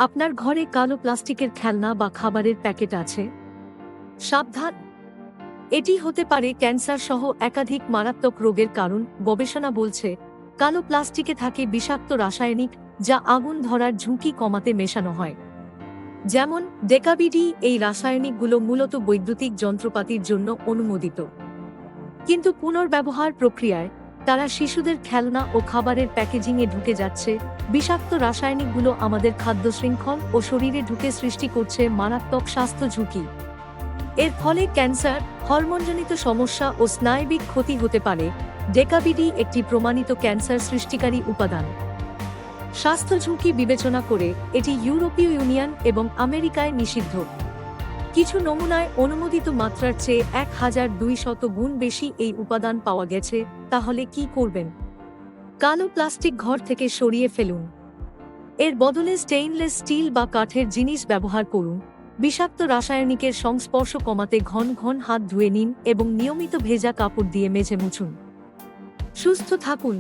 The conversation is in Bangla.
আপনার ঘরে কালো প্লাস্টিকের খেলনা বা খাবারের প্যাকেট আছে? সাবধান, এটি হতে পারে ক্যান্সার সহ একাধিক মারাত্মক রোগের কারণ। গবেষণা বলছে কালো প্লাস্টিকে থাকে বিষাক্ত রাসায়নিক যা আগুন ধরার ঝুঁকি কমাতে মেশানো হয়। যেমন ডেকাবিডি। এই রাসায়নিকগুলো মূলত বৈদ্যুতিক যন্ত্রপাতির জন্য অনুমোদিত, কিন্তু পুনর্ব্যবহার প্রক্রিয়ায় তারা শিশুদের খেলনা ও খাবারের প্যাকেজিংয়ে ঢুকে যাচ্ছে। বিষাক্ত রাসায়নিকগুলো আমাদের খাদ্য শৃঙ্খল ও শরীরে ঢুকে সৃষ্টি করছে মারাত্মক স্বাস্থ্য ঝুঁকি। এর ফলে ক্যান্সার, হরমোনজনিত সমস্যা ও স্নায়বিক ক্ষতি হতে পারে। ডেকাবিডি একটি প্রমাণিত ক্যান্সার সৃষ্টিকারী উপাদান। স্বাস্থ্য ঝুঁকি বিবেচনা করে এটি ইউরোপীয় ইউনিয়ন এবং আমেরিকায় নিষিদ্ধ। কিছু নমুনায় অনুমোদিত মাত্রার চেয়ে 1200 গুণ বেশি এই উপাদান পাওয়া গেছে। তাহলে কি করবেন? কালো প্লাস্টিক ঘর থেকে সরিয়ে ফেলুন। এর বদলে স্টেইনলেস স্টিল বা কাঠের জিনিস ব্যবহার করুন। বিষাক্ত রাসায়নিকের সংস্পর্শ কমাতে ঘন ঘন হাত ধুয়ে নিন এবং নিয়মিত ভেজা কাপড় দিয়ে মেজে মুছুন। সুস্থ থাকুন।